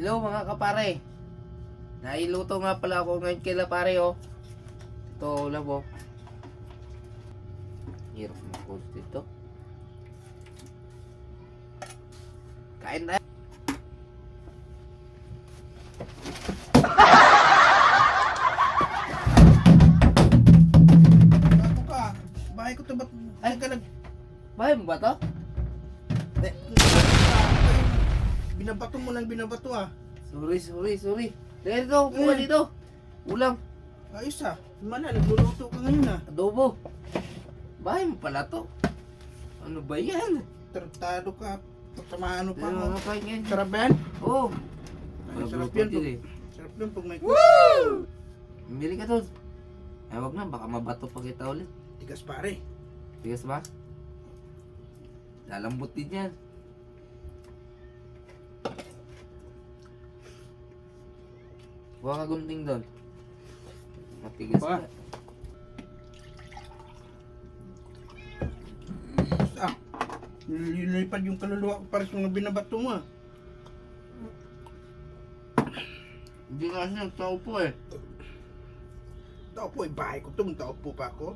Hello mga kapare. Nailuto nga pala ako ngayon kila pare oh. Ito ulam oh. Hirap mag-post dito. Kain na. Ako ka, bahay ko to ba't ay ka nag... Bahay mo ba to? Eh, binabato mo lang binabato ah. Sorry. Dito, kuha dito. Ulam. Ayos ah, mana nagluluto ka ngayon ah. Adobo. Bahay mo pala to. Ano ba yan? Tartado ka, patamano pa Ano mo. nga kain yan? Sarap ba yan? Oo. Ay, sarap Sarap yan. yan eh. Sarap yan pag may Bili ka to. Ay wag na, baka mabato pa kita ulit. tigas pare. Tigas ba? Lalambot din yan. Huwag ka gunting doon. Matigas Pa. ka. Ah, nililipad yung kaluluwa ko para sa mga binabato mo ah. Hindi ka kasi nagtaupo eh. Taupo eh, bahay ko to, taupo pa ako.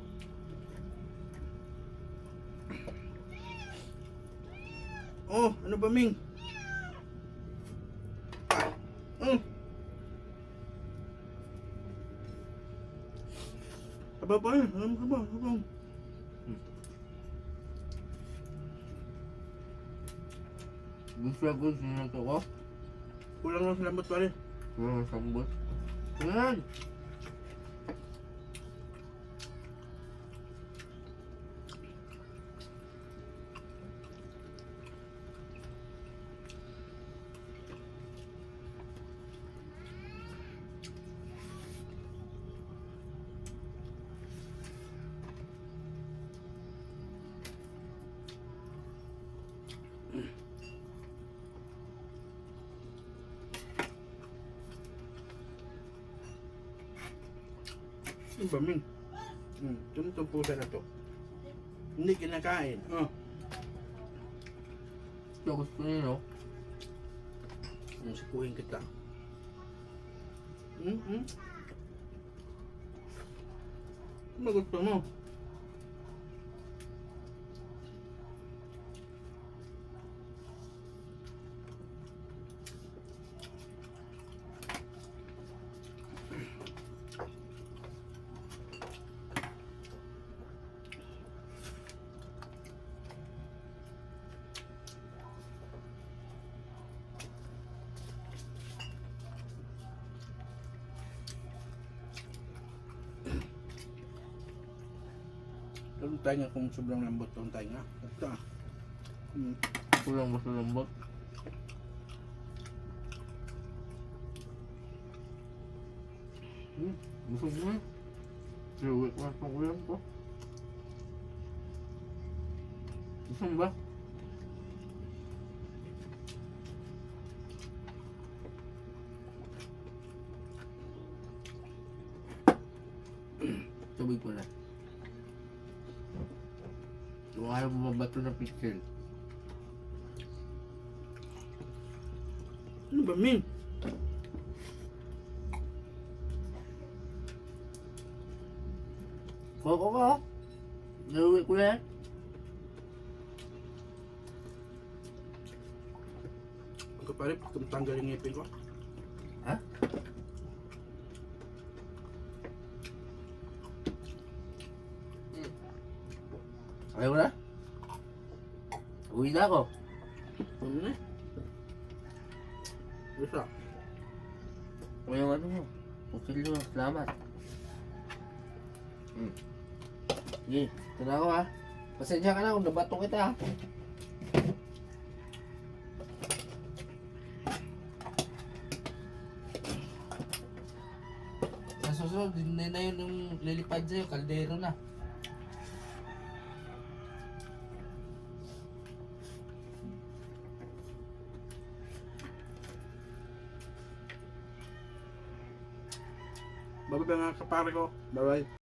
Oh, ano ba Ming? Oh. Aba pa yun, aba. Gusto na ito ko. Kulang lang sa lambot pare. Wala ng sambot. Ayan. Ano ba Ming? Itong pusa na to. Hindi kinakain. Oh. Gusto niyo no? Sikuhin kita. Ano gusto mo? Itong tainga kung sobrang lambot itong tainga. Ito ah. Kulang ba sa lambot? Busog na. Siwit na itong ulam ko. Busog ba? Tubig ko na. Kung ayaw mo mabato ng pixel. Ano ba Ming? Koko ka oh. Nauwi ko na yan. Ang kapare, tanggal yung ngipin ko. Ha? Ayaw mo na? Uwi na ako. Ano na? Isa. O yung ano mo. Pusil mo. Salamat. Sige. Ito na ako ha. Pasensya ka na kung nabato kita ha. Sa susunod, hindi na yun yung lilipad sa'yo. Kaldero na. Bye-bye mga kapare ko. Bye-bye.